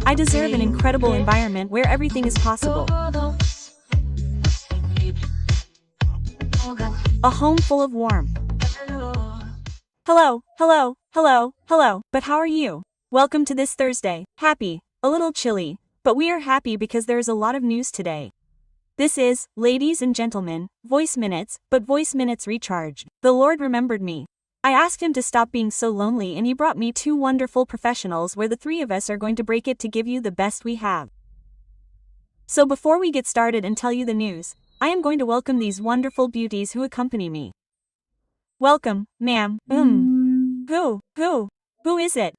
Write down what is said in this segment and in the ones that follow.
I deserve an incredible environment where everything is possible. A home full of warmth. Hello, hello, hello, hello, but how are you? Welcome to this Thursday. Happy, a little chilly, but we are happy because there is a lot of news today. This is, ladies and gentlemen, Voice Minutes, but Voice Minutes Recharged. The Lord remembered me. I asked him to stop being so lonely and he brought me two wonderful professionals where the three of us are going to break it to give you the best we have. So before we get started and tell you the news, I am going to welcome these wonderful beauties who accompany me. Welcome, ma'am. Who is it?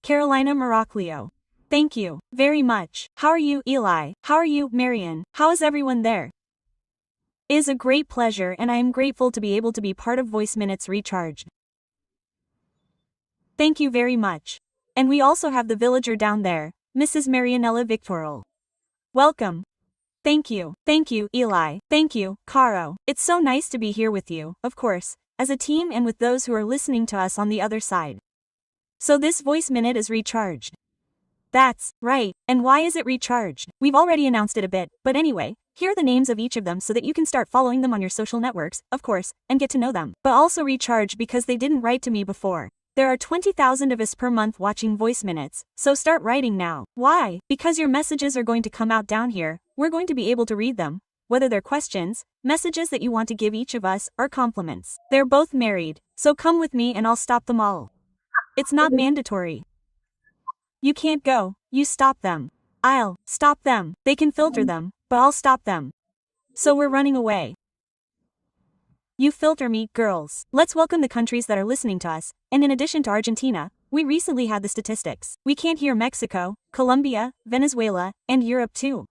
Carolina Miraglio. Thank you, very much. How are you, Eli? How are you, Marian? How is everyone there? It is a great pleasure and I am grateful to be able to be part of Voice Minutes Recharged. Thank you very much. And we also have the villager down there, Mrs. Marianela Victorel. Welcome. Thank you, Eli. Thank you, Caro. It's so nice to be here with you, of course, as a team and with those who are listening to us on the other side. So this Voice Minute is recharged. That's right, and why is it recharged? We've already announced it a bit, but anyway, here are the names of each of them so that you can start following them on your social networks, of course, and get to know them. But also recharged because they didn't write to me before. There are 20,000 of us per month watching Voice Minutes, so start writing now. Why? Because your messages are going to come out down here, we're going to be able to read them, whether they're questions, messages that you want to give each of us, or compliments. They're both married, so come with me and I'll stop them all. It's not mandatory. You can't go, you stop them. I'll stop them. They can filter them, but I'll stop them. So we're running away. You filter me, girls. Let's welcome the countries that are listening to us, and in addition to Argentina, we recently had the statistics. We can't hear Mexico, Colombia, Venezuela, and Europe too.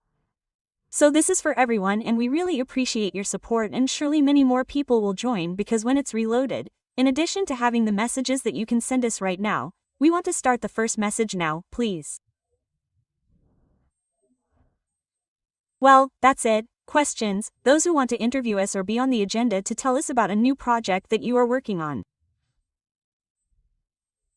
So this is for everyone and we really appreciate your support and surely many more people will join because when it's reloaded, in addition to having the messages that you can send us right now, we want to start the first message now, please. Well, that's it. Questions, those who want to interview us or be on the agenda to tell us about a new project that you are working on.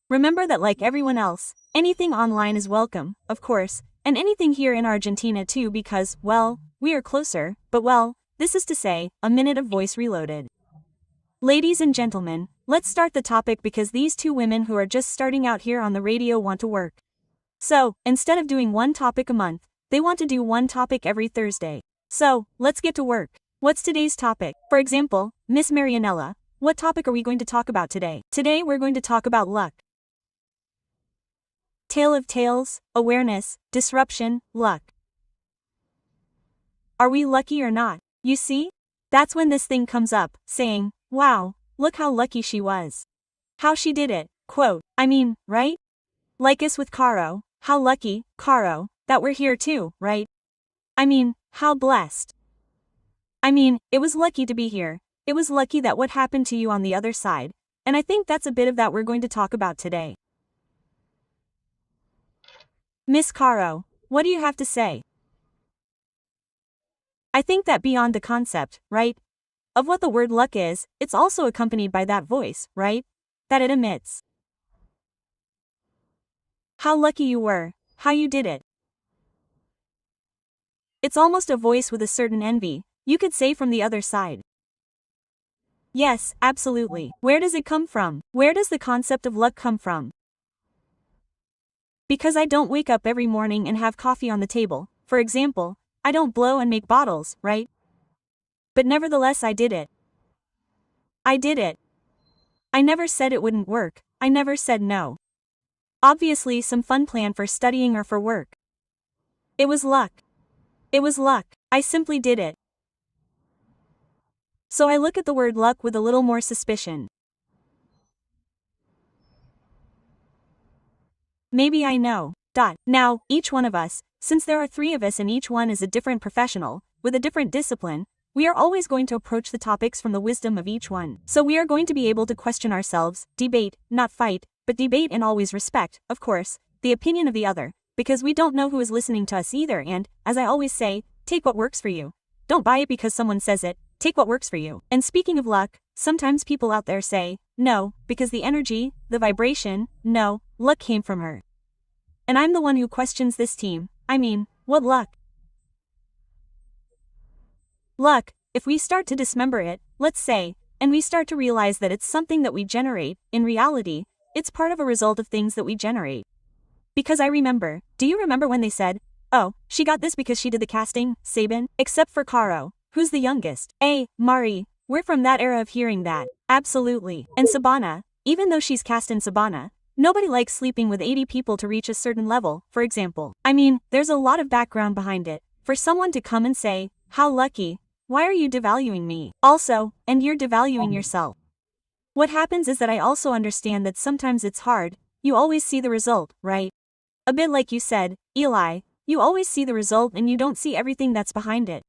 Remember that like everyone else, anything online is welcome, of course, and anything here in Argentina too because, well, we are closer, but well, this is to say, a minute of voice reloaded. Ladies and gentlemen, let's start the topic because these two women who are just starting out here on the radio want to work. So, instead of doing one topic a month, they want to do one topic every Thursday. So, let's get to work. What's today's topic? For example, Miss Marianela, what topic are we going to talk about today? Today we're going to talk about luck. Tale of tales, awareness, disruption, luck. Are we lucky or not? You see? That's when this thing comes up, saying, wow, look how lucky she was. How she did it, quote, right? Like us with Caro, how lucky, Caro, that we're here too, right? How blessed. It was lucky to be here. It was lucky that what happened to you on the other side, and I think that's a bit of that we're going to talk about today. Miss Caro, what do you have to say? I think that beyond the concept, right, of what the word luck is, it's also accompanied by that voice, right, that it emits. How lucky you were, how you did it. It's almost a voice with a certain envy, you could say from the other side. Yes, absolutely. Where does it come from? Where does the concept of luck come from? Because I don't wake up every morning and have coffee on the table, for example, I don't blow and make bottles, right? But nevertheless I did it. I did it. I never said it wouldn't work, I never said no. Obviously some fun plan for studying or for work. It was luck. It was luck, I simply did it. So I look at the word luck with a little more suspicion. Maybe I know. Now, each one of us, since there are three of us and each one is a different professional, with a different discipline, we are always going to approach the topics from the wisdom of each one. So we are going to be able to question ourselves, debate, not fight, but debate and always respect, of course, the opinion of the other, because we don't know who is listening to us either and, as I always say, take what works for you. Don't buy it because someone says it, take what works for you. And speaking of luck, sometimes people out there say, no, because the energy, the vibration, no, luck came from her. And I'm the one who questions this team. I mean, what luck? Luck, if we start to dismember it, let's say, and we start to realize that it's something that we generate, in reality, it's part of a result of things that we generate. Because I remember, do you remember when they said, oh, she got this because she did the casting, Sabin, except for Caro, who's the youngest? Mari, we're from that era of hearing that, absolutely. And Sabana, even though she's cast in Sabana, nobody likes sleeping with 80 people to reach a certain level, for example. I mean, there's a lot of background behind it, for someone to come and say, how lucky, why are you devaluing me? Also, and you're devaluing yourself. What happens is that I also understand that sometimes it's hard, you always see the result, right? A bit like you said, Eli, you always see the result and you don't see everything that's behind it.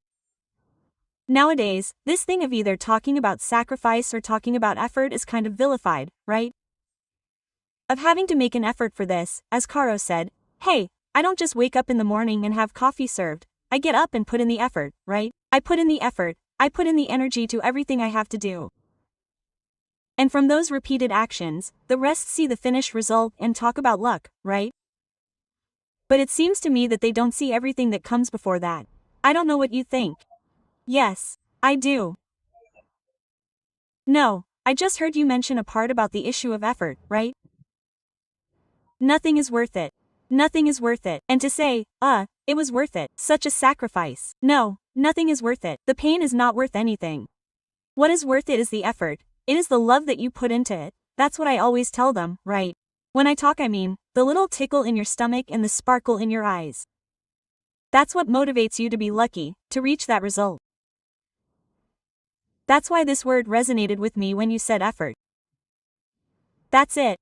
Nowadays, this thing of either talking about sacrifice or talking about effort is kind of vilified, right? Of having to make an effort for this, as Caro said, hey, I don't just wake up in the morning and have coffee served, I get up and put in the effort, right? I put in the effort, I put in the energy to everything I have to do. And from those repeated actions, the rest see the finished result and talk about luck, right? But it seems to me that they don't see everything that comes before that. I don't know what you think. Yes, I do. No, I just heard you mention a part about the issue of effort, right? Nothing is worth it. Nothing is worth it. And to say, it was worth it, such a sacrifice. No, nothing is worth it. The pain is not worth anything. What is worth it is the effort. It is the love that you put into it. That's what I always tell them, right? When I talk I mean, the little tickle in your stomach and the sparkle in your eyes. That's what motivates you to be lucky, to reach that result. That's why this word resonated with me when you said effort. That's it.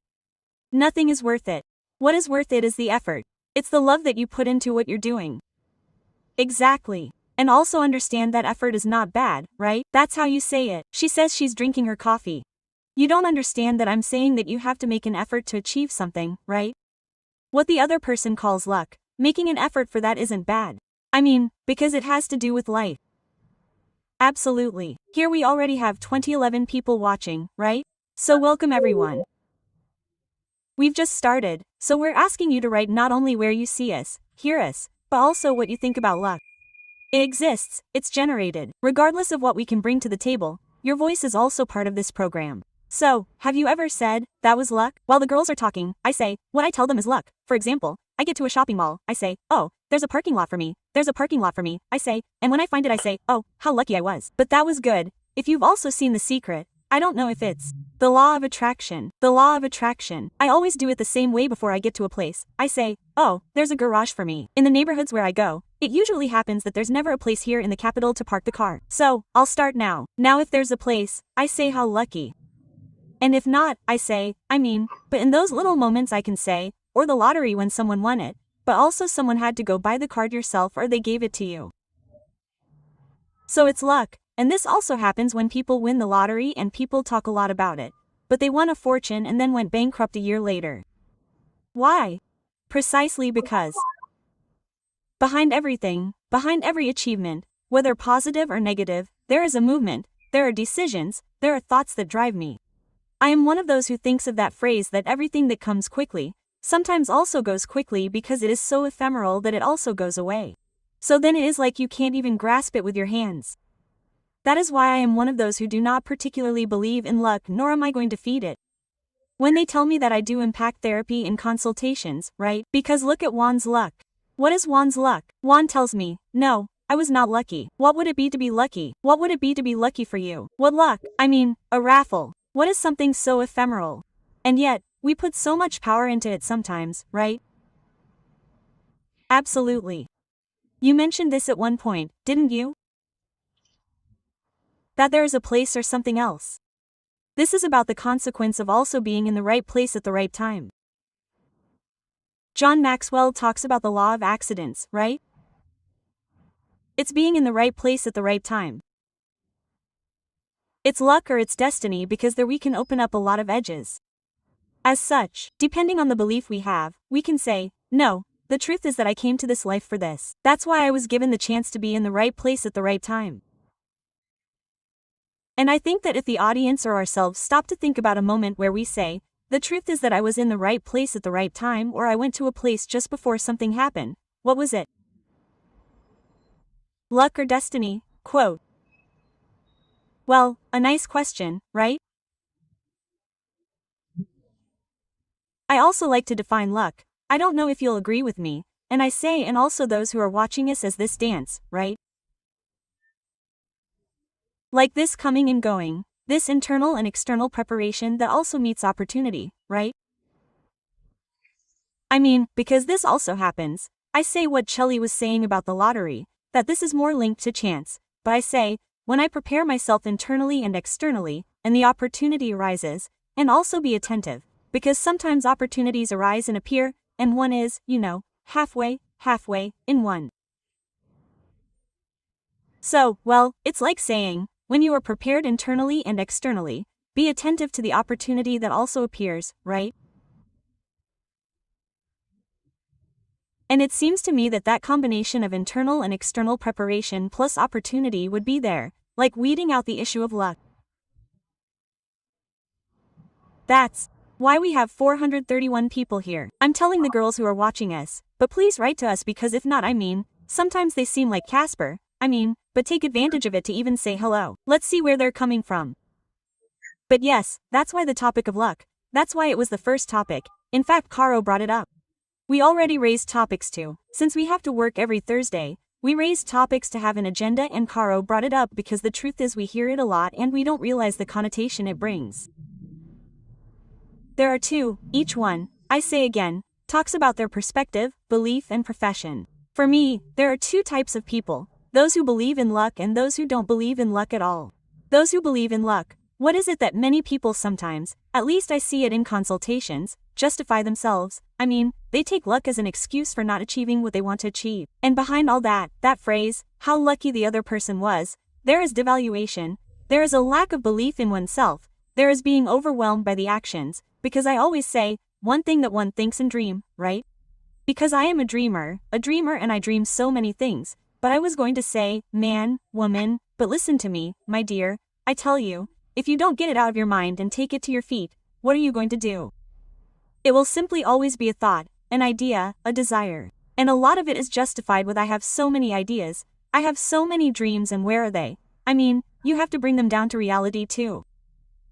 Nothing is worth it. What is worth it is the effort. It's the love that you put into what you're doing. Exactly. And also understand that effort is not bad, right? That's how you say it. She says she's drinking her coffee. You don't understand that I'm saying that you have to make an effort to achieve something, right? What the other person calls luck, making an effort for that isn't bad. I mean, because it has to do with life. Absolutely. Here we already have 2011 people watching, right? So welcome everyone. We've just started, so we're asking you to write not only where you see us, hear us, but also what you think about luck. It exists, it's generated. Regardless of what we can bring to the table, your voice is also part of this program. So, have you ever said, that was luck? While the girls are talking, I say, what I tell them is luck. For example, I get to a shopping mall, I say, oh, there's a parking lot for me. There's a parking lot for me, I say, and when I find it I say, oh, how lucky I was. But that was good. If you've also seen The Secret, I don't know if it's the law of attraction. The law of attraction. I always do it the same way before I get to a place. I say, oh, there's a garage for me. In the neighborhoods where I go, it usually happens that there's never a place here in the capital to park the car. So, I'll start now. Now if there's a place, I say how lucky. And if not, I say, but in those little moments I can say, or the lottery when someone won it, but also someone had to go buy the card yourself or they gave it to you. So it's luck. And this also happens when people win the lottery and people talk a lot about it. But they won a fortune and then went bankrupt a year later. Why? Precisely because behind everything, behind every achievement, whether positive or negative, there is a movement, there are decisions, there are thoughts that drive me. I am one of those who thinks of that phrase that everything that comes quickly, sometimes also goes quickly because it is so ephemeral that it also goes away. So then it is like you can't even grasp it with your hands. That is why I am one of those who do not particularly believe in luck nor am I going to feed it. When they tell me that I do impact therapy in consultations, right? Because look at Juan's luck. What is Juan's luck? Juan tells me, no, I was not lucky. What would it be to be lucky? What would it be to be lucky for you? What luck? A raffle. What is something so ephemeral? And yet, we put so much power into it sometimes, right? Absolutely. You mentioned this at one point, didn't you? That there is a place or something else. This is about the consequence of also being in the right place at the right time. John Maxwell talks about the law of accidents, right? It's being in the right place at the right time. It's luck or it's destiny because there we can open up a lot of edges. As such, depending on the belief we have, we can say, no, the truth is that I came to this life for this. That's why I was given the chance to be in the right place at the right time. And I think that if the audience or ourselves stop to think about a moment where we say, The truth is that I was in the right place at the right time, or I went to a place just before something happened. What was it? Luck or destiny? Quote. Well, a nice question, right? I also like to define luck. I don't know if you'll agree with me, and I say and also those who are watching us as this dance, right? Like this coming and going, this internal and external preparation that also meets opportunity, right? I mean, because this also happens. I say what Shelley was saying about the lottery, that this is more linked to chance, but I say, when I prepare myself internally and externally, and the opportunity arises, and also be attentive, because sometimes opportunities arise and appear, and one is, halfway in one. So, well, it's like saying, when you are prepared internally and externally, be attentive to the opportunity that also appears, right? And it seems to me that that combination of internal and external preparation plus opportunity would be there, like weeding out the issue of luck. That's why we have 431 people here. I'm telling the girls who are watching us, but please write to us, because if not, sometimes they seem like Casper, but take advantage of it to even say hello. Let's see where they're coming from. But yes, that's why the topic of luck, that's why it was the first topic. In fact, Caro brought it up. We already raised topics too. Since we have to work every Thursday, we raised topics to have an agenda, and Caro brought it up because the truth is we hear it a lot and we don't realize the connotation it brings. There are two, each one, I say again, talks about their perspective, belief and profession. For me, there are two types of people, those who believe in luck and those who don't believe in luck at all. Those who believe in luck, what is it that many people sometimes, at least I see it in consultations, justify themselves? They take luck as an excuse for not achieving what they want to achieve. And behind all that phrase, how lucky the other person was, there is devaluation, there is a lack of belief in oneself, there is being overwhelmed by the actions, because I always say, one thing that one thinks and dream, right? Because I am a dreamer and I dream so many things, but I was going to say, man, woman, but listen to me, my dear, I tell you, if you don't get it out of your mind and take it to your feet, what are you going to do? It will simply always be a thought, an idea, a desire. And a lot of it is justified with I have so many ideas, I have so many dreams, and where are they? You have to bring them down to reality too.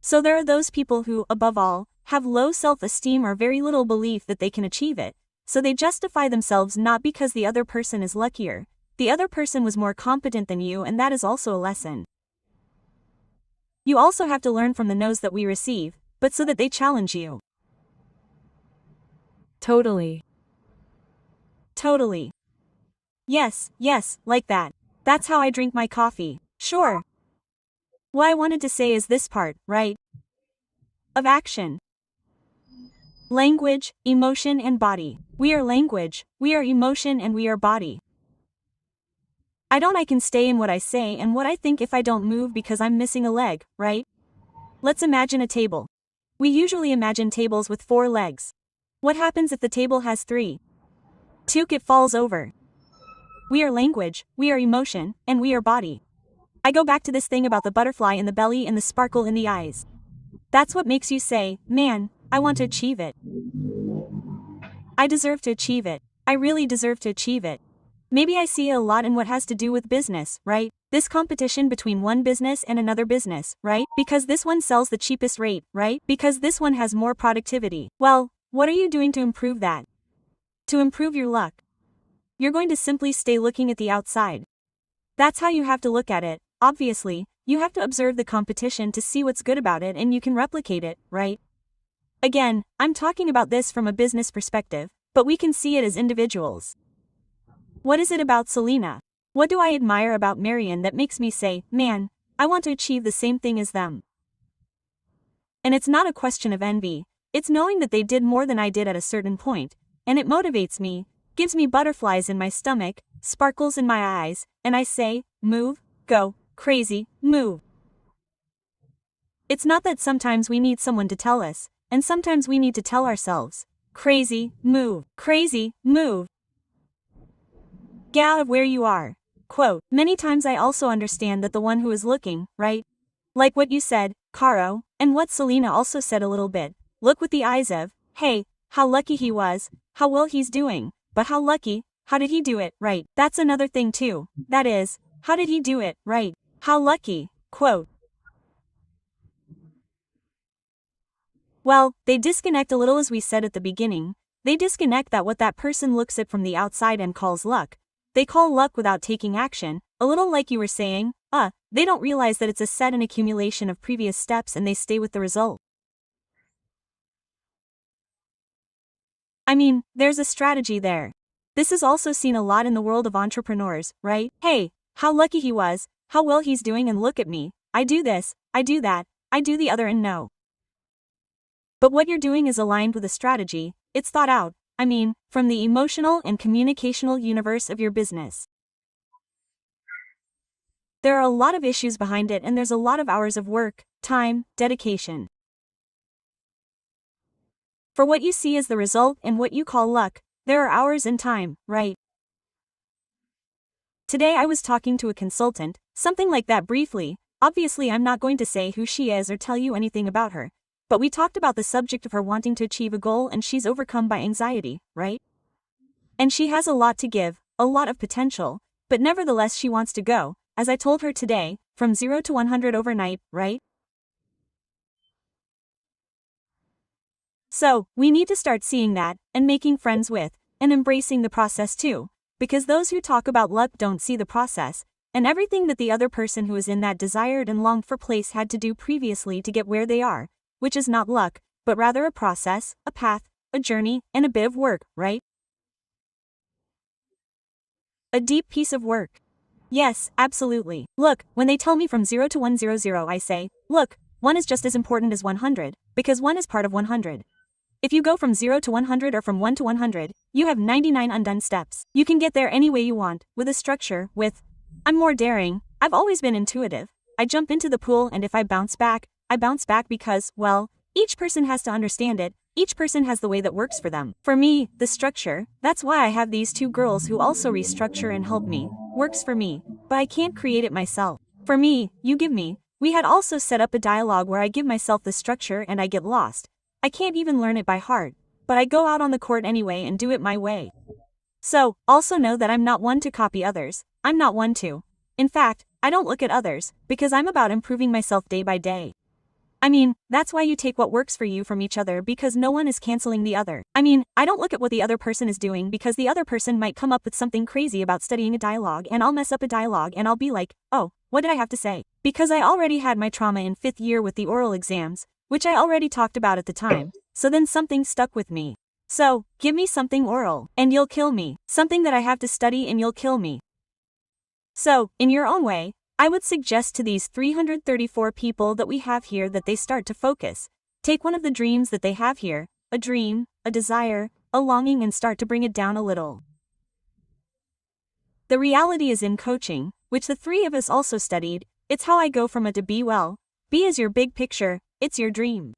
So there are those people who, above all, have low self-esteem or very little belief that they can achieve it, so they justify themselves not because the other person is luckier, the other person was more competent than you, and that is also a lesson. You also have to learn from the no's that we receive, but so that they challenge you. Totally. Yes, like that. That's how I drink my coffee. Sure. What I wanted to say is this part, right? Of action. Language, emotion and body. We are language, we are emotion, and we are body. I can stay in what I say and what I think if I don't move because I'm missing a leg, right? Let's imagine a table. We usually imagine tables with 4 legs. What happens if the table has 3? It falls over. We are language, we are emotion, and we are body. I go back to this thing about the butterfly in the belly and the sparkle in the eyes. That's what makes you say, man, I want to achieve it. I deserve to achieve it. I really deserve to achieve it. Maybe I see it a lot in what has to do with business, right? This competition between one business and another business, right? Because this one sells the cheapest rate, right? Because this one has more productivity. Well, what are you doing to improve that? To improve your luck? You're going to simply stay looking at the outside. That's how you have to look at it. Obviously, you have to observe the competition to see what's good about it and you can replicate it, right? Again, I'm talking about this from a business perspective, but we can see it as individuals. What is it about Celina? What do I admire about Marian that makes me say, man, I want to achieve the same thing as them? And it's not a question of envy, it's knowing that they did more than I did at a certain point, and it motivates me, gives me butterflies in my stomach, sparkles in my eyes, and I say, move, go, crazy, move. It's not that sometimes we need someone to tell us, and sometimes we need to tell ourselves, crazy, move, crazy, move. Get out of where you are. Quote, many times I also understand that the one who is looking, right? Like what you said, Caro, and what Celina also said a little bit, look with the eyes of, hey, how lucky he was, how well he's doing, but how lucky, how did he do it, right? That's another thing too. That is, how did he do it, right? How lucky, quote. Well, they disconnect a little as we said at the beginning. They disconnect that what that person looks at from the outside and calls luck. They call luck without taking action, a little like you were saying, they don't realize that it's a set and accumulation of previous steps and they stay with the result. I mean, there's a strategy there. This is also seen a lot in the world of entrepreneurs, right? Hey, how lucky he was, how well he's doing, and look at me. I do this, I do that, I do the other, and no. But what you're doing is aligned with a strategy. It's thought out, I mean, from the emotional and communicational universe of your business. There are a lot of issues behind it and there's a lot of hours of work, time, dedication. For what you see as the result and what you call luck, there are hours and time, right? Today I was talking to a consultant, something like that briefly. Obviously I'm not going to say who she is or tell you anything about her. But we talked about the subject of her wanting to achieve a goal and she's overcome by anxiety, right? And she has a lot to give, a lot of potential, but nevertheless she wants to go, as I told her today, from 0 to 100 overnight, right? So, we need to start seeing that, and making friends with, and embracing the process too, because those who talk about luck don't see the process, and everything that the other person who is in that desired and longed for place had to do previously to get where they are, which is not luck, but rather a process, a path, a journey, and a bit of work, right? A deep piece of work. Yes, absolutely. Look, when they tell me from 0 to 100, I say, look, 1 is just as important as 100, because 1 is part of 100. If you go from 0 to 100 or from 1 to 100, you have 99 undone steps. You can get there any way you want, with a structure, I'm more daring, I've always been intuitive. I jump into the pool and if I bounce back because, well, each person has to understand it, each person has the way that works for them. For me, the structure, that's why I have these 2 girls who also restructure and help me, works for me, but I can't create it myself. For me, you give me. We had also set up a dialogue where I give myself the structure and I get lost. I can't even learn it by heart, but I go out on the court anyway and do it my way. So, also know that I'm not one to copy others, I'm not one to. In fact, I don't look at others, because I'm about improving myself day by day. I mean, that's why you take what works for you from each other because no one is canceling the other. I mean, I don't look at what the other person is doing because the other person might come up with something crazy about studying a dialogue and I'll mess up a dialogue and I'll be like, oh, what did I have to say? Because I already had my trauma in 5th year with the oral exams, which I already talked about at the time, so then something stuck with me. So, give me something oral, and you'll kill me. Something that I have to study and you'll kill me. So, in your own way, I would suggest to these 334 people that we have here that they start to focus. Take one of the dreams that they have here, a dream, a desire, a longing, and start to bring it down a little. The reality is in coaching, which the 3 of us also studied, it's how I go from A to B. Well, B is your big picture, it's your dream.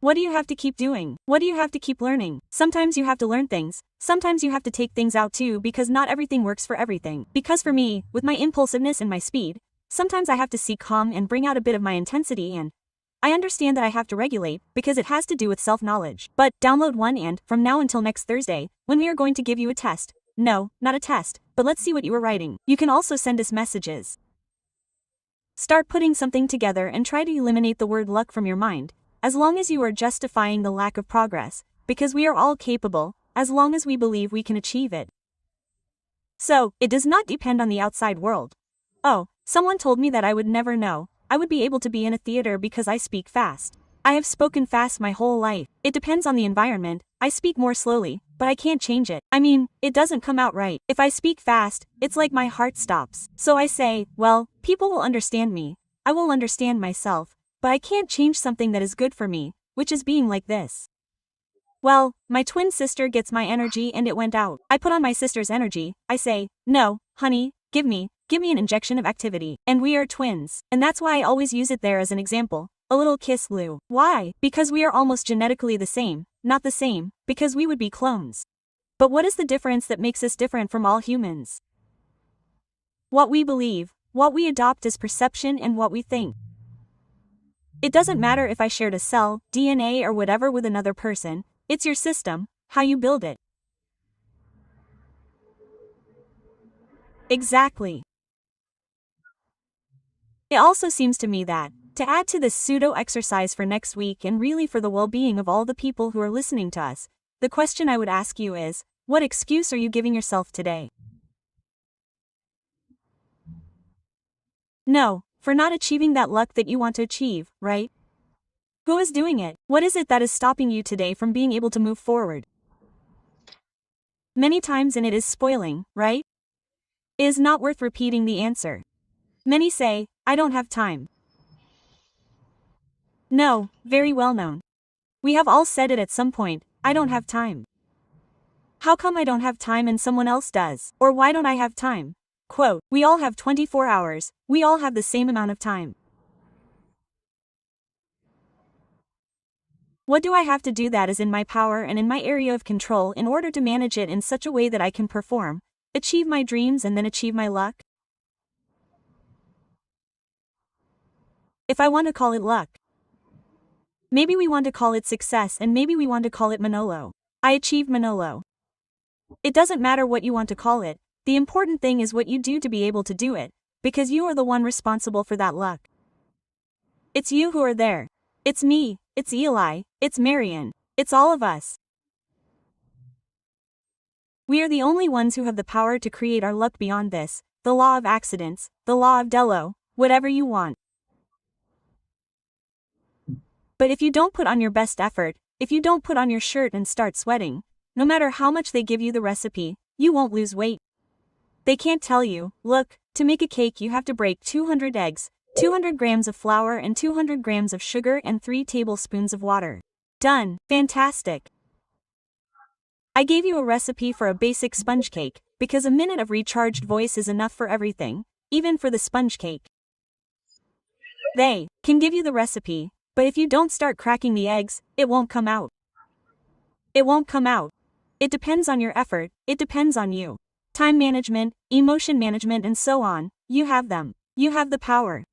What do you have to keep doing? What do you have to keep learning? Sometimes you have to learn things. Sometimes you have to take things out too because not everything works for everything. Because for me, with my impulsiveness and my speed, sometimes I have to seek calm and bring out a bit of my intensity, and I understand that I have to regulate because it has to do with self-knowledge. But download one and, from now until next Thursday, when we are going to give you a test. No, not a test, but let's see what you were writing. You can also send us messages. Start putting something together and try to eliminate the word luck from your mind. As long as you are justifying the lack of progress, because we are all capable, as long as we believe we can achieve it. So, it does not depend on the outside world. Oh, someone told me that I would never know, I would be able to be in a theater because I speak fast. I have spoken fast my whole life. It depends on the environment, I speak more slowly, but I can't change it. I mean, it doesn't come out right. If I speak fast, it's like my heart stops. So I say, well, people will understand me, I will understand myself. But I can't change something that is good for me, which is being like this. Well, my twin sister gets my energy and it went out. I put on my sister's energy, I say, no, honey, give me an injection of activity. And we are twins. And that's why I always use it there as an example. A little kiss, Lou. Why? Because we are almost genetically the same, not the same, because we would be clones. But what is the difference that makes us different from all humans? What we believe, what we adopt as perception, and what we think. It doesn't matter if I shared a cell, DNA or whatever with another person, it's your system, how you build it. Exactly. It also seems to me that, to add to this pseudo exercise for next week and really for the well-being of all the people who are listening to us, the question I would ask you is, what excuse are you giving yourself today? No, for not achieving that luck that you want to achieve, right? Who is doing it? What is it that is stopping you today from being able to move forward? Many times and it is spoiling, right? It is not worth repeating the answer. Many say, I don't have time. No, very well known. We have all said it at some point, I don't have time. How come I don't have time and someone else does? Or why don't I have time? Quote, we all have 24 hours, we all have the same amount of time. What do I have to do that is in my power and in my area of control in order to manage it in such a way that I can perform, achieve my dreams and then achieve my luck? If I want to call it luck. Maybe we want to call it success and maybe we want to call it Manolo. I achieved Manolo. It doesn't matter what you want to call it, the important thing is what you do to be able to do it, because you are the one responsible for that luck. It's you who are there. It's me, it's Eli, it's Marian, it's all of us. We are the only ones who have the power to create our luck beyond this, the law of accidents, the law of Dello, whatever you want. But if you don't put on your best effort, if you don't put on your shirt and start sweating, no matter how much they give you the recipe, you won't lose weight. They can't tell you, look, to make a cake you have to break 200 eggs, 200 grams of flour and 200 grams of sugar and 3 tablespoons of water. Done. Fantastic. I gave you a recipe for a basic sponge cake, because a minute of recharged voice is enough for everything, even for the sponge cake. They can give you the recipe, but if you don't start cracking the eggs, it won't come out. It won't come out. It depends on your effort, it depends on you. Time management, emotion management and so on, you have them. You have the power.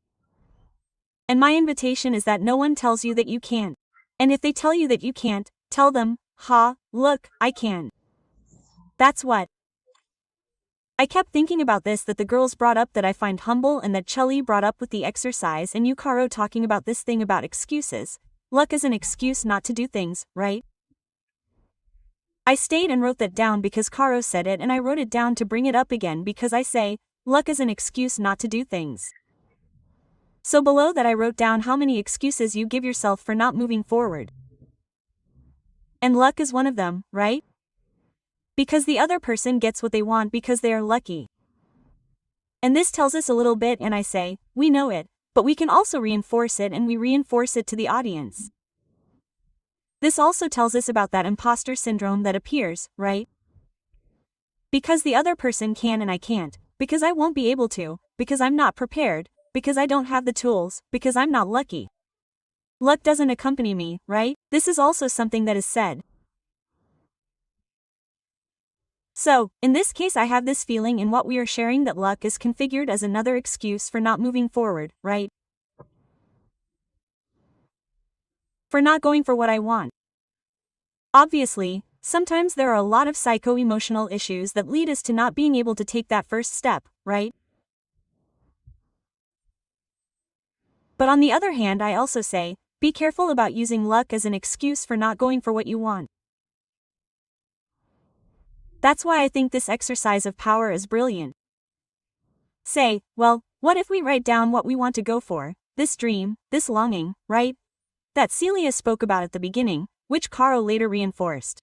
And my invitation is that no one tells you that you can't. And if they tell you that you can't, tell them, look, I can. That's what. I kept thinking about this that the girls brought up that I find humble and that Chelly brought up with the exercise and you Caro talking about this thing about excuses. Luck is an excuse not to do things, right? I stayed and wrote that down because Caro said it and I wrote it down to bring it up again because I say, luck is an excuse not to do things. So below that I wrote down how many excuses you give yourself for not moving forward. And luck is one of them, right? Because the other person gets what they want because they are lucky. And this tells us a little bit and I say, we know it, but we can also reinforce it and we reinforce it to the audience. This also tells us about that imposter syndrome that appears, right? Because the other person can and I can't, because I won't be able to, because I'm not prepared, because I don't have the tools, because I'm not lucky. Luck doesn't accompany me, right? This is also something that is said. So, in this case I have this feeling in what we are sharing that luck is configured as another excuse for not moving forward, right? For not going for what I want. Obviously, sometimes there are a lot of psycho-emotional issues that lead us to not being able to take that first step, right? But on the other hand I also say, be careful about using luck as an excuse for not going for what you want. That's why I think this exercise of power is brilliant. Say, well, what if we write down what we want to go for, this dream, this longing, right? That Celia spoke about at the beginning, which Caro later reinforced.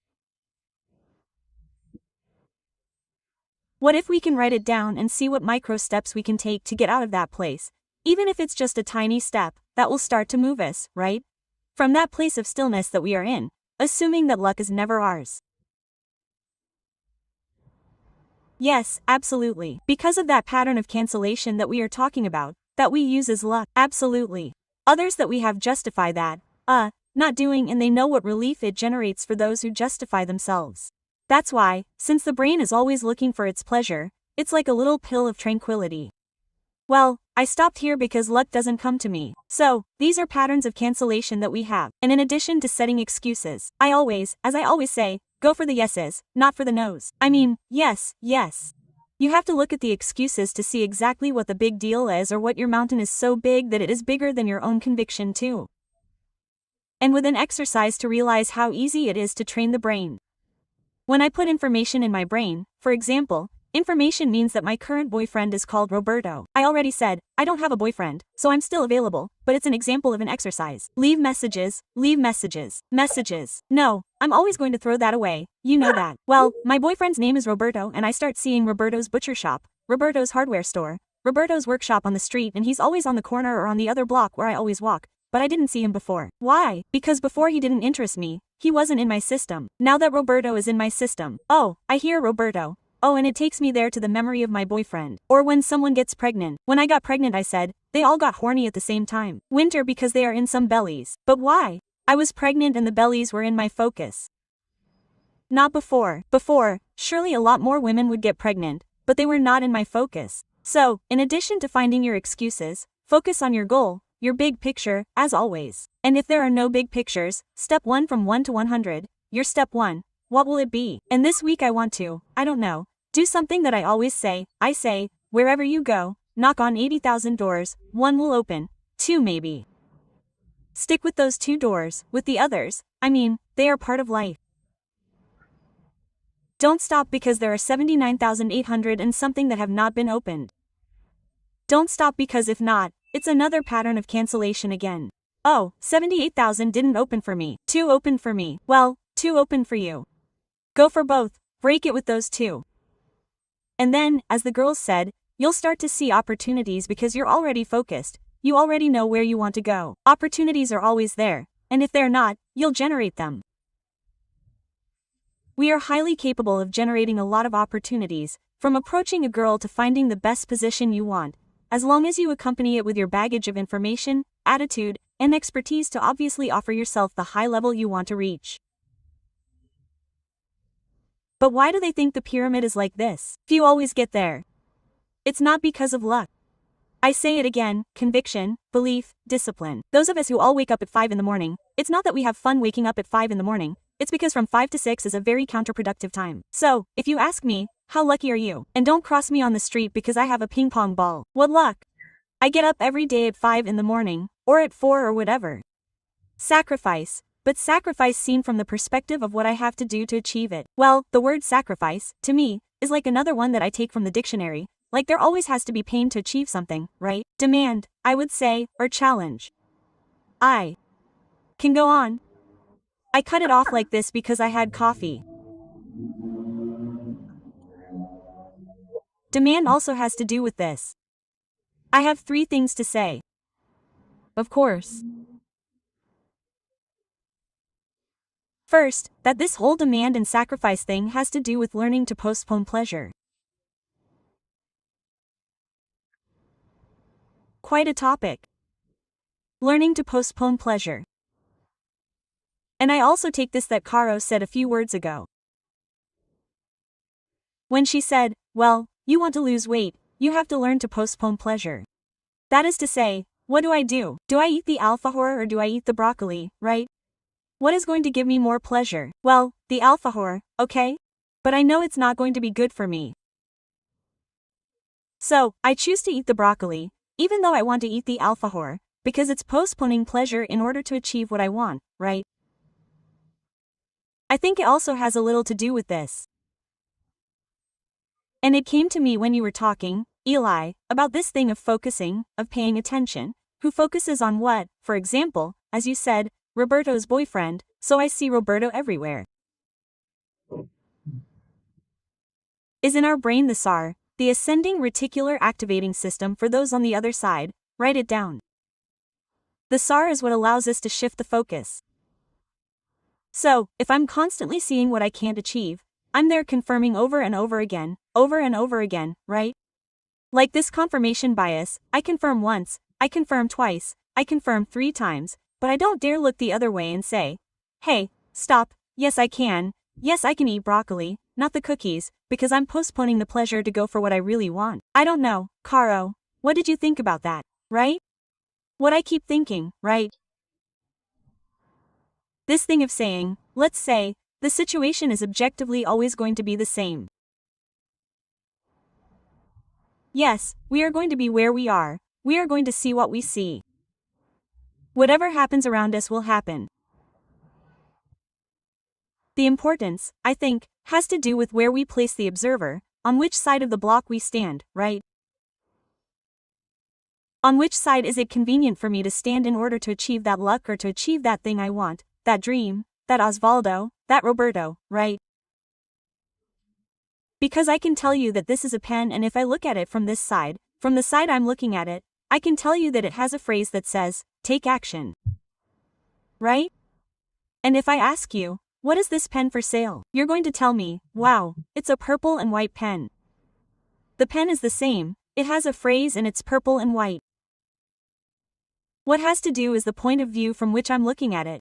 What if we can write it down and see what micro steps we can take to get out of that place, even if it's just a tiny step, that will start to move us, right? From that place of stillness that we are in, assuming that luck is never ours. Yes, absolutely. Because of that pattern of cancellation that we are talking about, that we use as luck, absolutely. Others that we have justify that, not doing and they know what relief it generates for those who justify themselves. That's why, since the brain is always looking for its pleasure, it's like a little pill of tranquility. Well, I stopped here because luck doesn't come to me. So, these are patterns of cancellation that we have. And in addition to setting excuses, I always say, go for the yeses, not for the nos. I mean, yes. You have to look at the excuses to see exactly what the big deal is, or what your mountain is so big that it is bigger than your own conviction too. And with an exercise to realize how easy it is to train the brain. When I put information in my brain, for example, information means that my current boyfriend is called Roberto. I already said, I don't have a boyfriend, so I'm still available, but it's an example of an exercise. Leave messages. Messages. No, I'm always going to throw that away, you know that. Well, my boyfriend's name is Roberto, and I start seeing Roberto's butcher shop, Roberto's hardware store, Roberto's workshop on the street, and he's always on the corner or on the other block where I always walk. But I didn't see him before. Why? Because before he didn't interest me, he wasn't in my system. Now that Roberto is in my system, oh, I hear Roberto. Oh, and it takes me there to the memory of my boyfriend. Or when someone gets pregnant. When I got pregnant, I said, they all got horny at the same time. Winter, because they are in some bellies. But why? I was pregnant and the bellies were in my focus. Not before. Before, surely a lot more women would get pregnant, but they were not in my focus. So, in addition to finding your excuses, focus on your goal, your big picture, as always. And if there are no big pictures, step 1 from 1 to 100, your step 1, what will it be? And this week I want to, I don't know, do something that I always say. I say, wherever you go, knock on 80,000 doors, 1 will open, 2 maybe. Stick with those 2 doors, with the others, I mean, they are part of life. Don't stop because there are 79,800 and something that have not been opened. Don't stop because if not, it's another pattern of cancellation again. Oh, 78,000 didn't open for me. 2 opened for me. Well, 2 opened for you. Go for both, break it with those 2. And then, as the girls said, you'll start to see opportunities because you're already focused. You already know where you want to go. Opportunities are always there, and if they're not, you'll generate them. We are highly capable of generating a lot of opportunities, from approaching a girl to finding the best position you want, as long as you accompany it with your baggage of information, attitude, and expertise to obviously offer yourself the high level you want to reach. But why do they think the pyramid is like this? Few always get there. It's not because of luck. I say it again, conviction, belief, discipline. Those of us who all wake up at 5 in the morning, it's not that we have fun waking up at 5 in the morning, it's because from 5 to 6 is a very counterproductive time. So, if you ask me, how lucky are you? And don't cross me on the street because I have a ping pong ball. What luck? I get up every day at 5 in the morning, or at 4 or whatever. Sacrifice. But sacrifice seen from the perspective of what I have to do to achieve it. Well, the word sacrifice, to me, is like another one that I take from the dictionary, like there always has to be pain to achieve something, right? Demand, I would say, or challenge. I can go on. I cut it off like this because I had coffee. Demand also has to do with this. I have 3 things to say. Of course. First, that this whole demand and sacrifice thing has to do with learning to postpone pleasure. Quite a topic. Learning to postpone pleasure. And I also take this that Caro said a few words ago. When she said, well, you want to lose weight, you have to learn to postpone pleasure. That is to say, what do? Do I eat the alfajor or do I eat the broccoli, right? What is going to give me more pleasure? Well, the alfajor, okay? But I know it's not going to be good for me. So, I choose to eat the broccoli, even though I want to eat the alfajor, because it's postponing pleasure in order to achieve what I want, right? I think it also has a little to do with this. And it came to me when you were talking, Eli, about this thing of focusing, of paying attention, who focuses on what, for example, as you said, Roberto's boyfriend, so I see Roberto everywhere. Is in our brain the SAR, the ascending reticular activating system for those on the other side, write it down. The SAR is what allows us to shift the focus. So, if I'm constantly seeing what I can't achieve, I'm there confirming over and over again, right? Like this confirmation bias, I confirm once, I confirm twice, I confirm 3 times, but I don't dare look the other way and say, hey, stop, yes I can eat broccoli, not the cookies, because I'm postponing the pleasure to go for what I really want. I don't know, Caro. what did you think about that, right? What I keep thinking, right? This thing of saying, let's say, the situation is objectively always going to be the same. Yes, we are going to be where we are going to see what we see. Whatever happens around us will happen. The importance, I think, has to do with where we place the observer, on which side of the block we stand, right? On which side is it convenient for me to stand in order to achieve that luck or to achieve that thing I want, that dream, that Osvaldo, that Roberto, right? Because I can tell you that this is a pen, and if I look at it from this side, from the side I'm looking at it, I can tell you that it has a phrase that says, take action. Right? And if I ask you, what is this pen for sale? You're going to tell me, wow, it's a purple and white pen. The pen is the same, it has a phrase and it's purple and white. What has to do is the point of view from which I'm looking at it.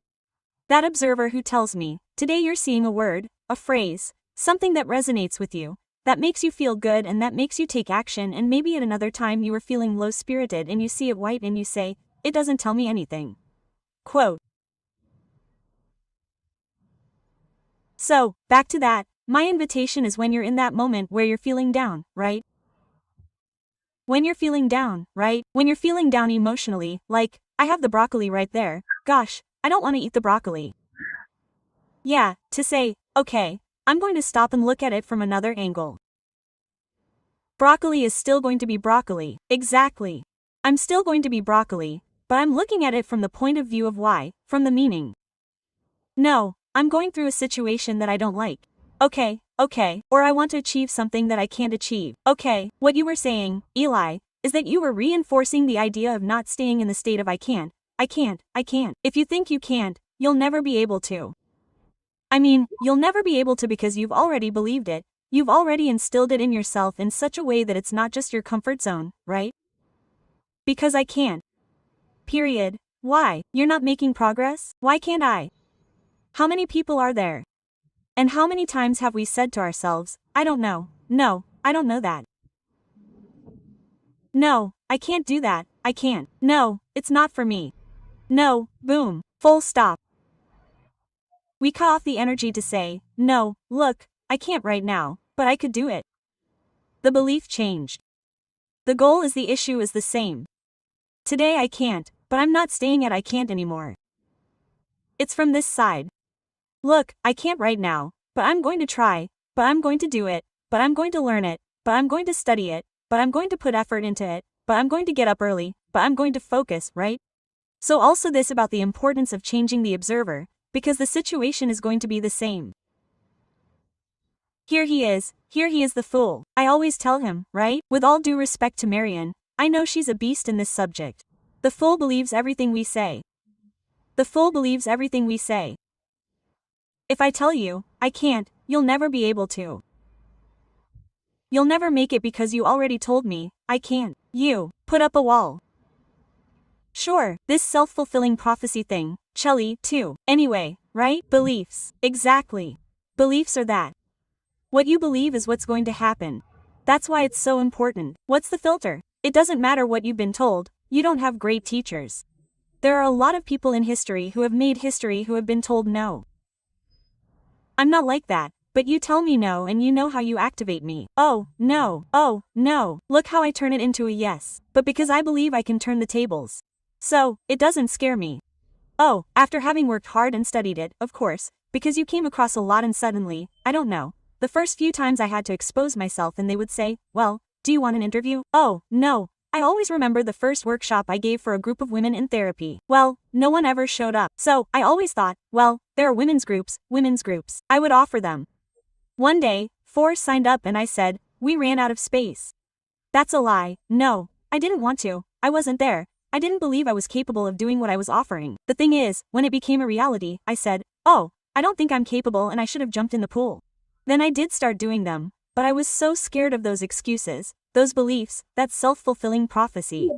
That observer who tells me, today you're seeing a word, a phrase, something that resonates with you, that makes you feel good and that makes you take action, and maybe at another time you were feeling low-spirited and you see it white and you say, it doesn't tell me anything. Quote. So, back to that, my invitation is when you're in that moment where you're feeling down, right? When you're feeling down, right? When you're feeling down emotionally, like, I have the broccoli right there, gosh, I don't want to eat the broccoli. Yeah, to say, okay, I'm going to stop and look at it from another angle. Broccoli is still going to be broccoli, exactly. I'm still going to be broccoli, but I'm looking at it from the point of view of why, from the meaning. No, I'm going through a situation that I don't like. Okay, or I want to achieve something that I can't achieve. Okay, what you were saying, Eli, is that you were reinforcing the idea of not staying in the state of I can't. If you think you can't, you'll never be able to. I mean, you'll never be able to because you've already believed it, you've already instilled it in yourself in such a way that it's not just your comfort zone, right? Because I can't. Period. Why? You're not making progress? Why can't I? How many people are there? And how many times have we said to ourselves, I don't know, no, I don't know that. No, I can't do that, I can't. No, it's not for me. No, boom, full stop. We cut off the energy to say, no, look, I can't right now, but I could do it. The belief changed. The goal is the issue is the same. Today I can't, but I'm not staying at I can't anymore. It's from this side. Look, I can't right now, but I'm going to try, but I'm going to do it, but I'm going to learn it, but I'm going to study it, but I'm going to put effort into it, but I'm going to get up early, but I'm going to focus, right? So also this about the importance of changing the observer, because the situation is going to be the same. Here he is the fool. I always tell him, right? With all due respect to Marian, I know she's a beast in this subject. The fool believes everything we say. The fool believes everything we say. If I tell you, I can't, you'll never be able to. You'll never make it because you already told me, I can't. You, put up a wall. Sure, this self-fulfilling prophecy thing, Chelly, too. Anyway, right? Beliefs. Exactly. Beliefs are that. What you believe is what's going to happen. That's why it's so important. What's the filter? It doesn't matter what you've been told, you don't have great teachers. There are a lot of people in history who have made history who have been told no. I'm not like that, but you tell me no and you know how you activate me. Oh, no, look how I turn it into a yes. But because I believe I can turn the tables. So, it doesn't scare me. Oh, after having worked hard and studied it, of course, because you came across a lot and suddenly, I don't know, the first few times I had to expose myself and they would say, well, do you want an interview? Oh, no. I always remember the first workshop I gave for a group of women in therapy. Well, no one ever showed up. So, I always thought, well, there are women's groups. I would offer them. One day, 4 signed up and I said, we ran out of space. That's a lie. No, I didn't want to. I wasn't there. I didn't believe I was capable of doing what I was offering. The thing is, when it became a reality, I said, oh, I don't think I'm capable and I should have jumped in the pool. Then I did start doing them, but I was so scared of those excuses, those beliefs, that self-fulfilling prophecy.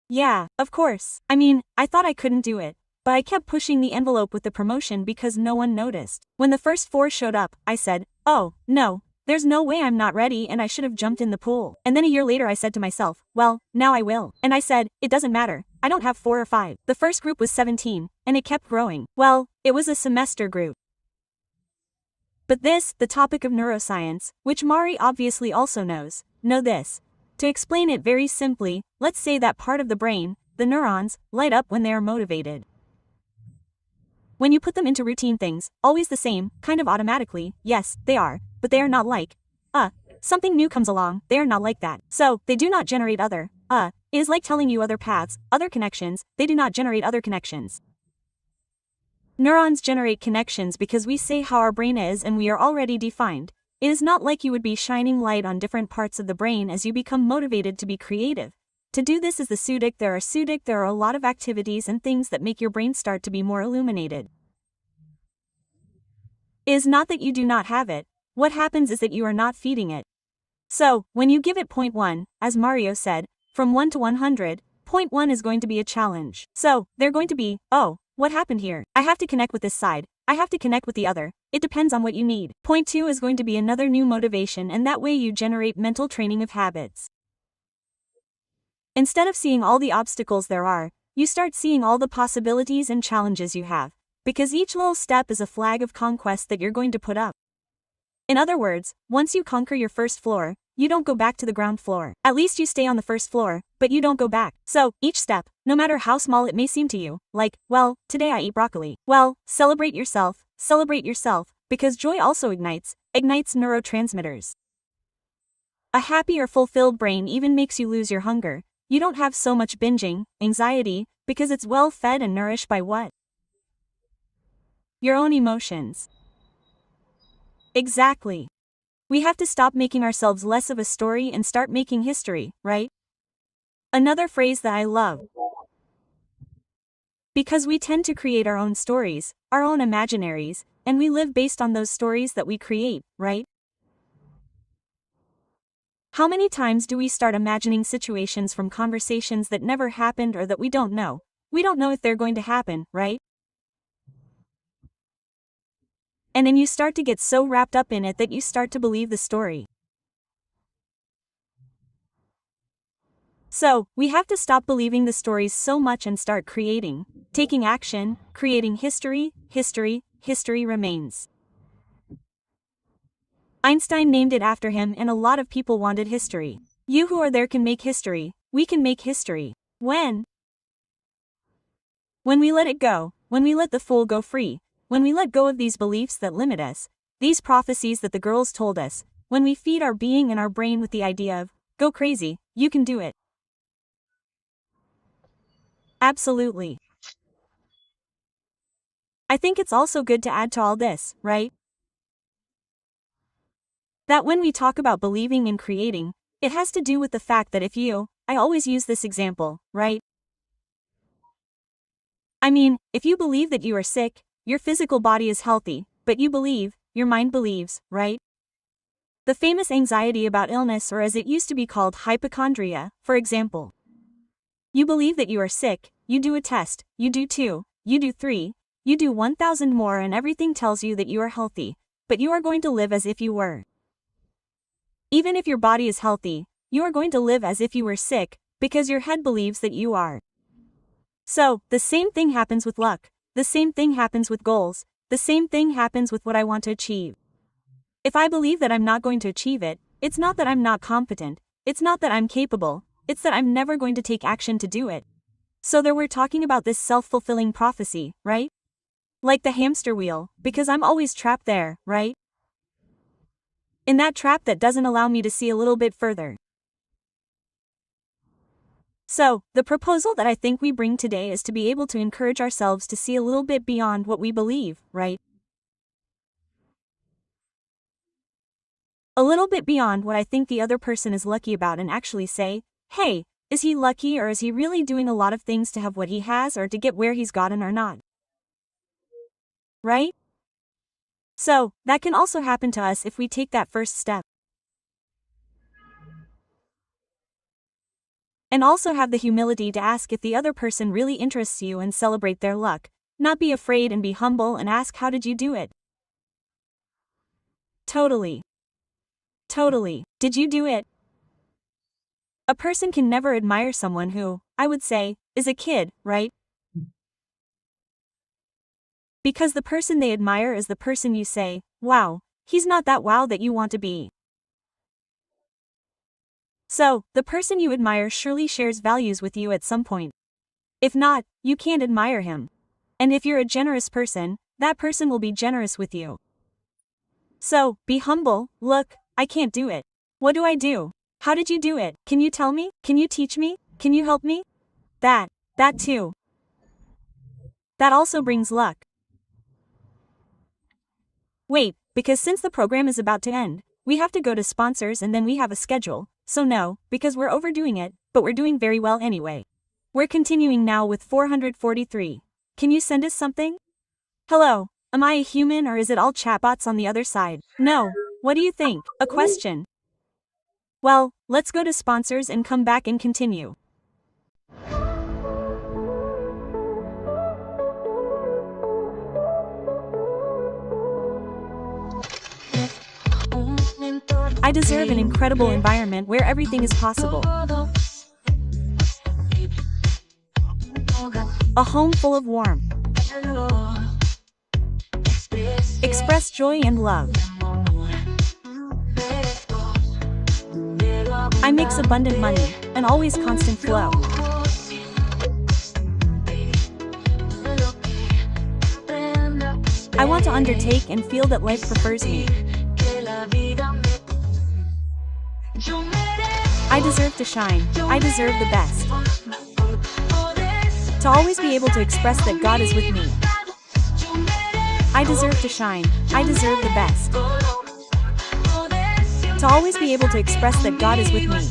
Yeah, of course. I mean, I thought I couldn't do it, but I kept pushing the envelope with the promotion because no one noticed. When the first 4 showed up, I said, oh, no, there's no way I'm not ready and I should have jumped in the pool. And then a year later I said to myself, well, now I will. And I said, it doesn't matter, I don't have 4 or 5. The first group was 17, and it kept growing. Well, it was a semester group. But this, the topic of neuroscience, which Mari obviously also knows, know this. To explain it very simply, let's say that part of the brain, the neurons, light up when they are motivated. When you put them into routine things, always the same, kind of automatically, yes, they are, but they are not like, something new comes along, they are not like that. So, they do not generate other, it is like telling you other paths, other connections, they do not generate other connections. Neurons generate connections because we say how our brain is and we are already defined. It is not like you would be shining light on different parts of the brain as you become motivated to be creative. To do this is the pseudic, there are a lot of activities and things that make your brain start to be more illuminated. It is not that you do not have it, what happens is that you are not feeding it. So, when you give it 0.1, as Mario said, from 1 to 100, 0.1 is going to be a challenge. So, they're going to be, oh, what happened here? I have to connect with this side, I have to connect with the other, it depends on what you need. 0.2 is going to be another new motivation, and that way you generate mental training of habits. Instead of seeing all the obstacles there are, you start seeing all the possibilities and challenges you have, because each little step is a flag of conquest that you're going to put up. In other words, once you conquer your first floor, you don't go back to the ground floor. At least you stay on the first floor, but you don't go back. So, each step, no matter how small it may seem to you, like, well, today I eat broccoli. Well, celebrate yourself, because joy also ignites neurotransmitters. A happy or fulfilled brain even makes you lose your hunger. You don't have so much binging, anxiety, because it's well fed and nourished by what? Your own emotions. Exactly. We have to stop making ourselves less of a story and start making history, right? Another phrase that I love. Because we tend to create our own stories, our own imaginaries, and we live based on those stories that we create, right? How many times do we start imagining situations from conversations that never happened or that we don't know? We don't know if they're going to happen, right? And then you start to get so wrapped up in it that you start to believe the story. So, we have to stop believing the stories so much and start creating, taking action, creating history remains. Einstein named it after him, and a lot of people wanted history. You who are there can make history, we can make history. When we let it go, when we let the fool go free, when we let go of these beliefs that limit us, these prophecies that the girls told us, when we feed our being and our brain with the idea of, go crazy, you can do it. Absolutely. I think it's also good to add to all this, right? That when we talk about believing and creating, it has to do with the fact that I always use this example, right? I mean, if you believe that you are sick, your physical body is healthy, but you believe, your mind believes, right? The famous anxiety about illness, or as it used to be called hypochondria, for example. You believe that you are sick, you do a test, you do 2, you do 3, you do 1,000 more, and everything tells you that you are healthy, but you are going to live as if you were. Even if your body is healthy, you are going to live as if you were sick, because your head believes that you are. So, the same thing happens with luck, the same thing happens with goals, the same thing happens with what I want to achieve. If I believe that I'm not going to achieve it, it's not that I'm not competent, it's not that I'm capable, it's that I'm never going to take action to do it. So there we're talking about this self-fulfilling prophecy, right? Like the hamster wheel, because I'm always trapped there, right? In that trap that doesn't allow me to see a little bit further. So, the proposal that I think we bring today is to be able to encourage ourselves to see a little bit beyond what we believe, right? A little bit beyond what I think the other person is lucky about, and actually say, hey, is he lucky, or is he really doing a lot of things to have what he has or to get where he's gotten or not? Right? So, that can also happen to us if we take that first step. And also have the humility to ask if the other person really interests you and celebrate their luck. Not be afraid and be humble and ask, how did you do it? Totally. Totally. Did you do it? A person can never admire someone who, I would say, is a kid, right? Because the person they admire is the person you say, wow, he's not that wow that you want to be. So, the person you admire surely shares values with you at some point. If not, you can't admire him. And if you're a generous person, that person will be generous with you. So, be humble. Look, I can't do it. What do I do? How did you do it? Can you tell me? Can you teach me? Can you help me? That too. That also brings luck. Wait, because since the program is about to end, we have to go to sponsors and then we have a schedule, so no, because we're overdoing it, but we're doing very well anyway. We're continuing now with 443. Can you send us something? Hello, am I a human or is it all chatbots on the other side? No, what do you think? A question. Well, let's go to sponsors and come back and continue. I deserve an incredible environment where everything is possible. A home full of warmth. Express joy and love. I mix abundant money, an always constant flow. I want to undertake and feel that life prefers me. I deserve to shine, I deserve the best. To always be able to express that God is with me. I deserve to shine, I deserve the best. To always be able to express that God is with me.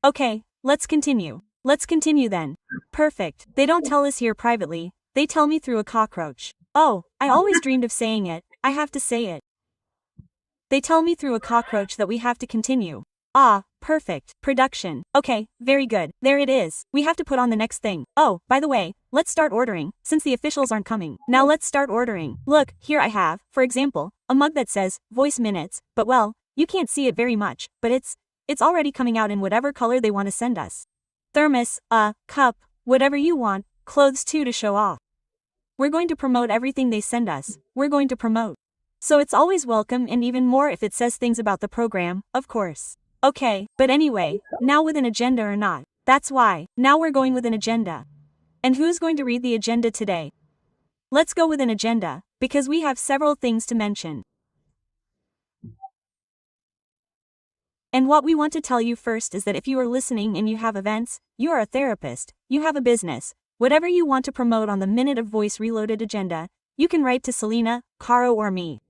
Okay, let's continue. Let's continue then. Perfect. They don't tell us here privately, they tell me through a cockroach. Oh, I always dreamed of saying it, I have to say it. They tell me through a cockroach that we have to continue. Ah, perfect. Production. Okay, very good. There it is. We have to put on the next thing. Oh, by the way, let's start ordering, since the officials aren't coming. Now let's start ordering. Look, here I have, for example, a mug that says, Voice Minutes, but well, you can't see it very much, but it's already coming out in whatever color they want to send us. Thermos, cup, whatever you want, clothes too to show off. We're going to promote everything they send us, we're going to promote. So it's always welcome and even more if it says things about the program, of course. Okay, but anyway, now with an agenda or not, that's why, now we're going with an agenda. And who's going to read the agenda today? Let's go with an agenda, because we have several things to mention. And what we want to tell you first is that if you are listening and you have events, you are a therapist, you have a business, whatever you want to promote on the Minute of Voice Reloaded agenda, you can write to Celina, Caro or me.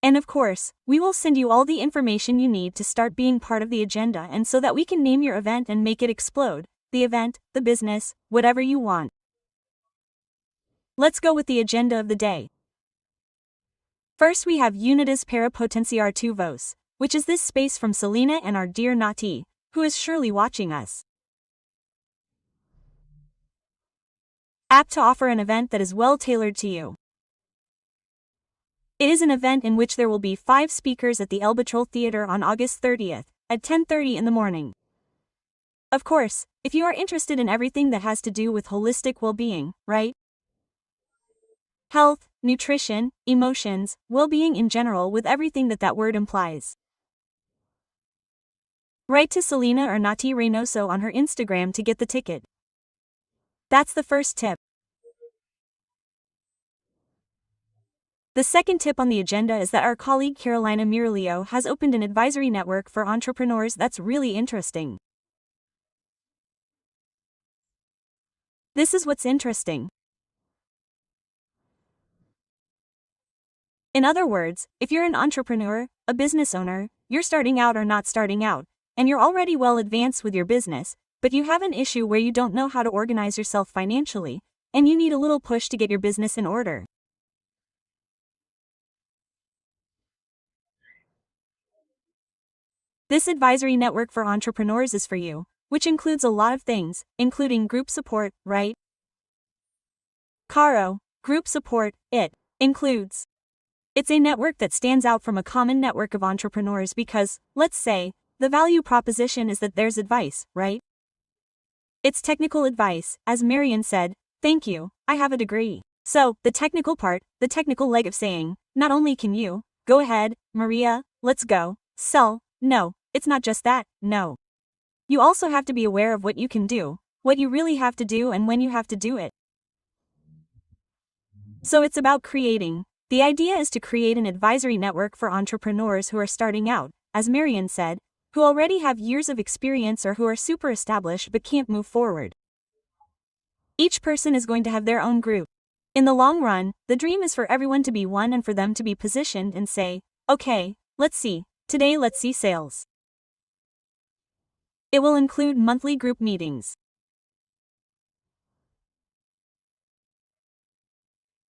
And of course, we will send you all the information you need to start being part of the agenda and so that we can name your event and make it explode, the event, the business, whatever you want. Let's go with the agenda of the day. First we have Unitas para potenciar tu voz, which is this space from Celina and our dear Nati, who is surely watching us. Apt to offer an event that is well tailored to you. It is an event in which there will be 5 speakers at the El Batrol Theater on August 30th, at 10:30 in the morning. Of course, if you are interested in everything that has to do with holistic well-being, right? Health, nutrition, emotions, well-being in general with everything that word implies. Write to Celina or Nati Reynoso on her Instagram to get the ticket. That's the first tip. The second tip on the agenda is that our colleague Carolina Miraglio has opened an advisory network for entrepreneurs that's really interesting. This is what's interesting. In other words, if you're an entrepreneur, a business owner, you're starting out or not starting out, and you're already well advanced with your business, but you have an issue where you don't know how to organize yourself financially, and you need a little push to get your business in order. This advisory network for entrepreneurs is for you, which includes a lot of things, including group support, right? Caro, group support, it includes. It's a network that stands out from a common network of entrepreneurs because, let's say, the value proposition is that there's advice, right? It's technical advice, as Marian said, thank you, I have a degree. So, the technical part, the technical leg of saying, not only can you, go ahead, Maria, let's go, sell, no, it's not just that, no. You also have to be aware of what you can do, what you really have to do and when you have to do it. So it's about creating. The idea is to create an advisory network for entrepreneurs who are starting out, as Marian said, who already have years of experience or who are super established but can't move forward. Each person is going to have their own group. In the long run, the dream is for everyone to be one and for them to be positioned and say, okay, let's see, today let's see sales. It will include monthly group meetings.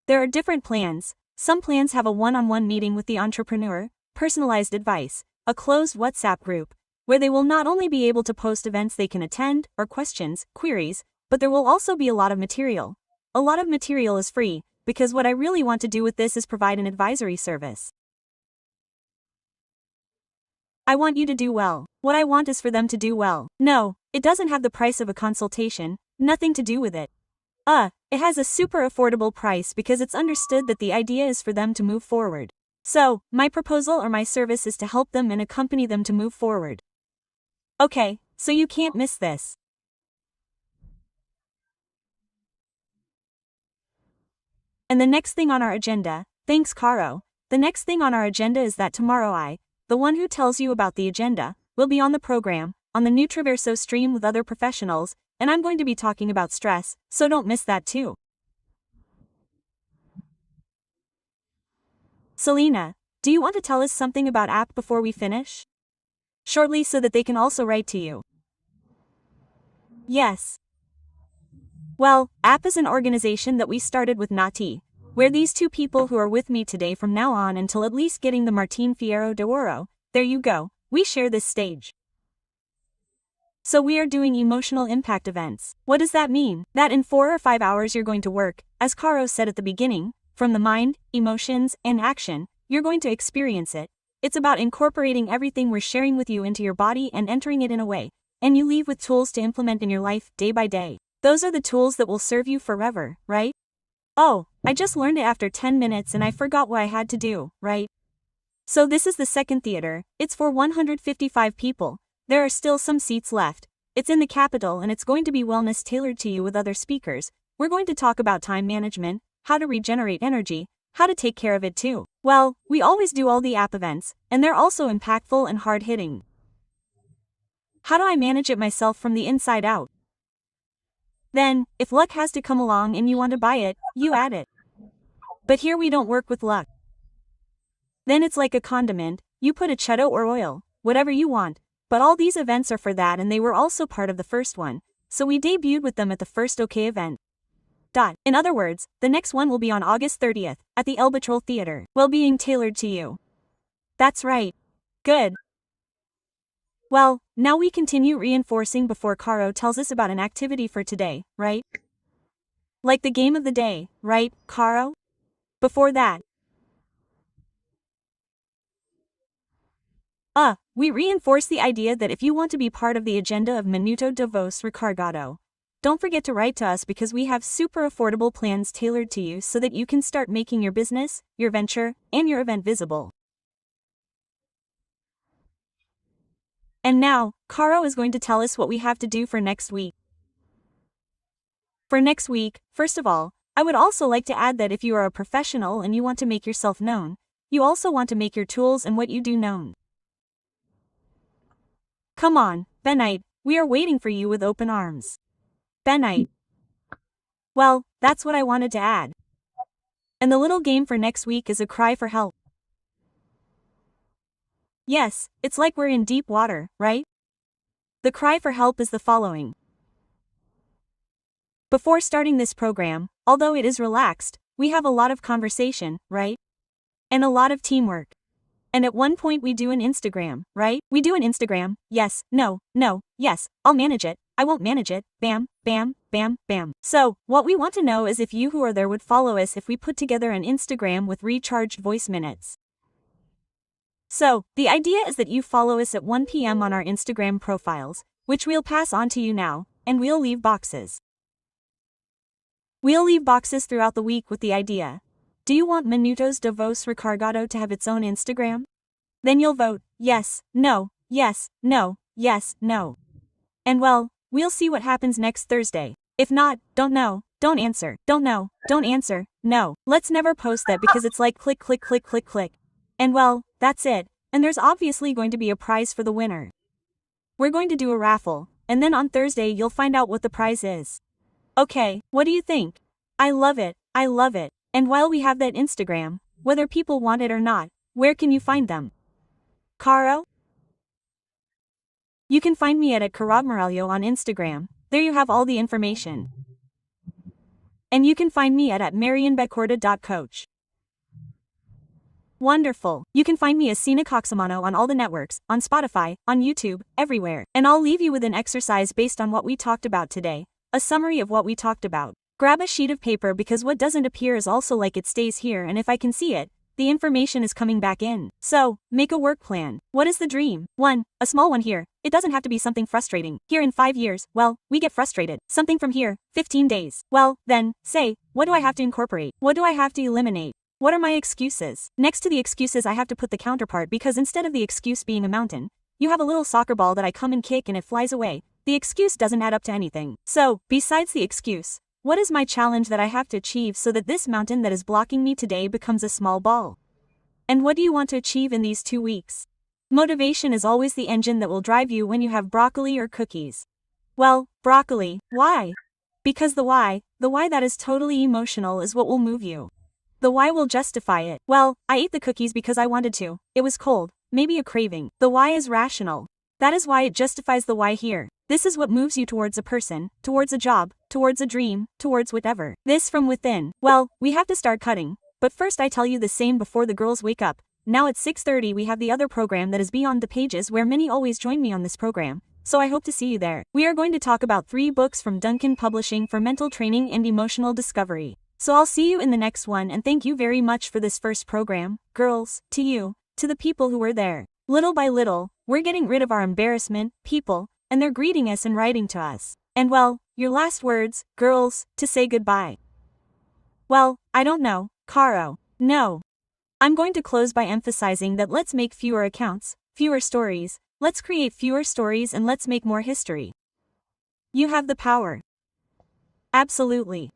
There are different plans. Some plans have a one-on-one meeting with the entrepreneur, personalized advice, a closed WhatsApp group, where they will not only be able to post events they can attend, or questions, queries, but there will also be a lot of material. A lot of material is free, because what I really want to do with this is provide an advisory service. I want you to do well. What I want is for them to do well. No, it doesn't have the price of a consultation, nothing to do with it. It has a super affordable price because it's understood that the idea is for them to move forward. So, my proposal or my service is to help them and accompany them to move forward. Okay, so you can't miss this. And the next thing on our agenda, thanks Caro, the next thing on our agenda is that tomorrow I, the one who tells you about the agenda, will be on the program, on the Nutriverso stream with other professionals, and I'm going to be talking about stress, so don't miss that too. Celina, do you want to tell us something about app before we finish? Shortly so that they can also write to you. Yes. Well, app is an organization that we started with Nati, where these two people who are with me today from now on until at least getting the Martin Fierro de Oro, there you go, we share this stage. So we are doing emotional impact events. What does that mean? That in 4 or 5 hours you're going to work, as Caro said at the beginning, from the mind, emotions, and action, you're going to experience it. It's about incorporating everything we're sharing with you into your body and entering it in a way, and you leave with tools to implement in your life day by day. Those are the tools that will serve you forever, right? Oh, I just learned it after 10 minutes and I forgot what I had to do, right? So this is the second theater, it's for 155 people. There are still some seats left. It's in the capital and it's going to be wellness tailored to you with other speakers. We're going to talk about time management, how to regenerate energy, how to take care of it too. Well, we always do all the app events, and they're also impactful and hard-hitting. How do I manage it myself from the inside out? Then, if luck has to come along and you want to buy it, you add it. But here we don't work with luck. Then it's like a condiment, you put a cheddar or oil, whatever you want. But all these events are for that and they were also part of the first one, so we debuted with them at the first OK event. In other words, the next one will be on August 30th, at the El Betrol Theater, well-being tailored to you. That's right. Good. Well, now we continue reinforcing before Caro tells us about an activity for today, right? Like the game of the day, right, Caro? Before that, we reinforce the idea that if you want to be part of the agenda of Minutos de Vos Recargado, don't forget to write to us because we have super affordable plans tailored to you so that you can start making your business, your venture, and your event visible. And now, Caro is going to tell us what we have to do for next week. For next week, first of all, I would also like to add that if you are a professional and you want to make yourself known, you also want to make your tools and what you do known. Come on, Benite, we are waiting for you with open arms. Benite. Well, that's what I wanted to add. And the little game for next week is a cry for help. Yes, it's like we're in deep water, right? The cry for help is the following. Before starting this program, although it is relaxed, we have a lot of conversation, right? And a lot of teamwork. And at one point we do an Instagram, right? We do an Instagram, yes, no, yes, I'll manage it, I won't manage it, bam, bam, bam, bam. So, what we want to know is if you who are there would follow us if we put together an Instagram with recharged voice minutes. So, the idea is that you follow us at 1 p.m. on our Instagram profiles, which we'll pass on to you now, and we'll leave boxes. We'll leave boxes throughout the week with the idea. Do you want Minutos de Vos Recargado to have its own Instagram? Then you'll vote, yes, no, yes, no, yes, no. And well, we'll see what happens next Thursday. If not, don't know, don't answer, don't know, don't answer, no. Let's never post that because it's like click, click, click, click, click. And well, that's it, and there's obviously going to be a prize for the winner. We're going to do a raffle, and then on Thursday you'll find out what the prize is. Okay, what do you think? I love it, I love it. And while we have that Instagram, whether people want it or not, where can you find them? Caro? You can find me at Miraglio on Instagram, there you have all the information. And you can find me at marianbecorda.coach. Wonderful. You can find me as Celina Cocimano on all the networks, on Spotify, on YouTube, everywhere. And I'll leave you with an exercise based on what we talked about today, a summary of what we talked about. Grab a sheet of paper because what doesn't appear is also like it stays here, and if I can see it, the information is coming back in. So, make a work plan. What is the dream? 1. A small one here. It doesn't have to be something frustrating. Here in 5 years, well, we get frustrated. Something from here, 15 days. Well, then, say, what do I have to incorporate? What do I have to eliminate? What are my excuses? Next to the excuses I have to put the counterpart because instead of the excuse being a mountain, you have a little soccer ball that I come and kick and it flies away. The excuse doesn't add up to anything. So, besides the excuse, what is my challenge that I have to achieve so that this mountain that is blocking me today becomes a small ball? And what do you want to achieve in these 2 weeks? Motivation is always the engine that will drive you when you have broccoli or cookies. Well, broccoli, why? Because the why that is totally emotional is what will move you. The why will justify it. Well, I ate the cookies because I wanted to. It was cold, maybe a craving. The why is rational. That is why it justifies the why here. This is what moves you towards a person, towards a job, towards a dream, towards whatever. This from within. Well, we have to start cutting. But first I tell you the same before the girls wake up. Now at 6:30 we have the other program that is Beyond the Pages where many always join me on this program. So I hope to see you there. We are going to talk about 3 books from Duncan Publishing for mental training and emotional discovery. So I'll see you in the next one and thank you very much for this first program, girls, to you, to the people who were there. Little by little, we're getting rid of our embarrassment, people, and they're greeting us and writing to us. And well, your last words, girls, to say goodbye. Well, I don't know, Caro. No. I'm going to close by emphasizing that let's make fewer accounts, fewer stories, let's create fewer stories and let's make more history. You have the power. Absolutely.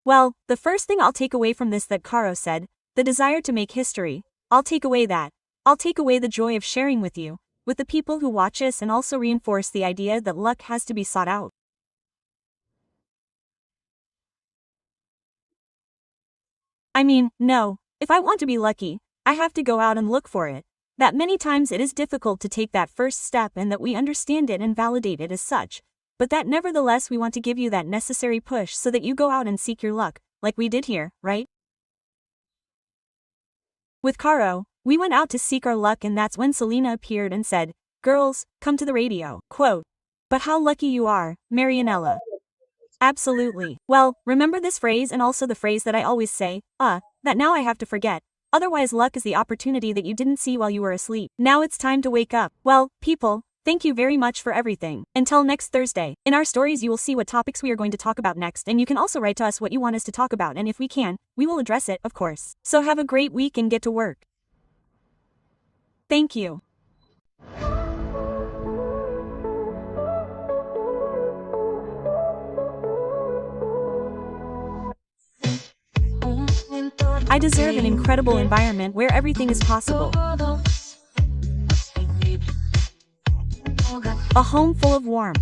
Well, the first thing I'll take away from this that Caro said, the desire to make history, I'll take away that. I'll take away the joy of sharing with you, with the people who watch us and also reinforce the idea that luck has to be sought out. I mean, no, if I want to be lucky, I have to go out and look for it. That many times it is difficult to take that first step and that we understand it and validate it as such. But that nevertheless we want to give you that necessary push so that you go out and seek your luck, like we did here, right? With Caro, we went out to seek our luck and that's when Celina appeared and said, girls, come to the radio, quote. But how lucky you are, Marianela. Absolutely. Well, remember this phrase and also the phrase that I always say, that now I have to forget. Otherwise luck is the opportunity that you didn't see while you were asleep. Now it's time to wake up. Well, people, thank you very much for everything. Until next Thursday. In our stories you will see what topics we are going to talk about next and you can also write to us what you want us to talk about and if we can, we will address it, of course. So have a great week and get to work. Thank you. I deserve an incredible environment where everything is possible. A home full of warmth.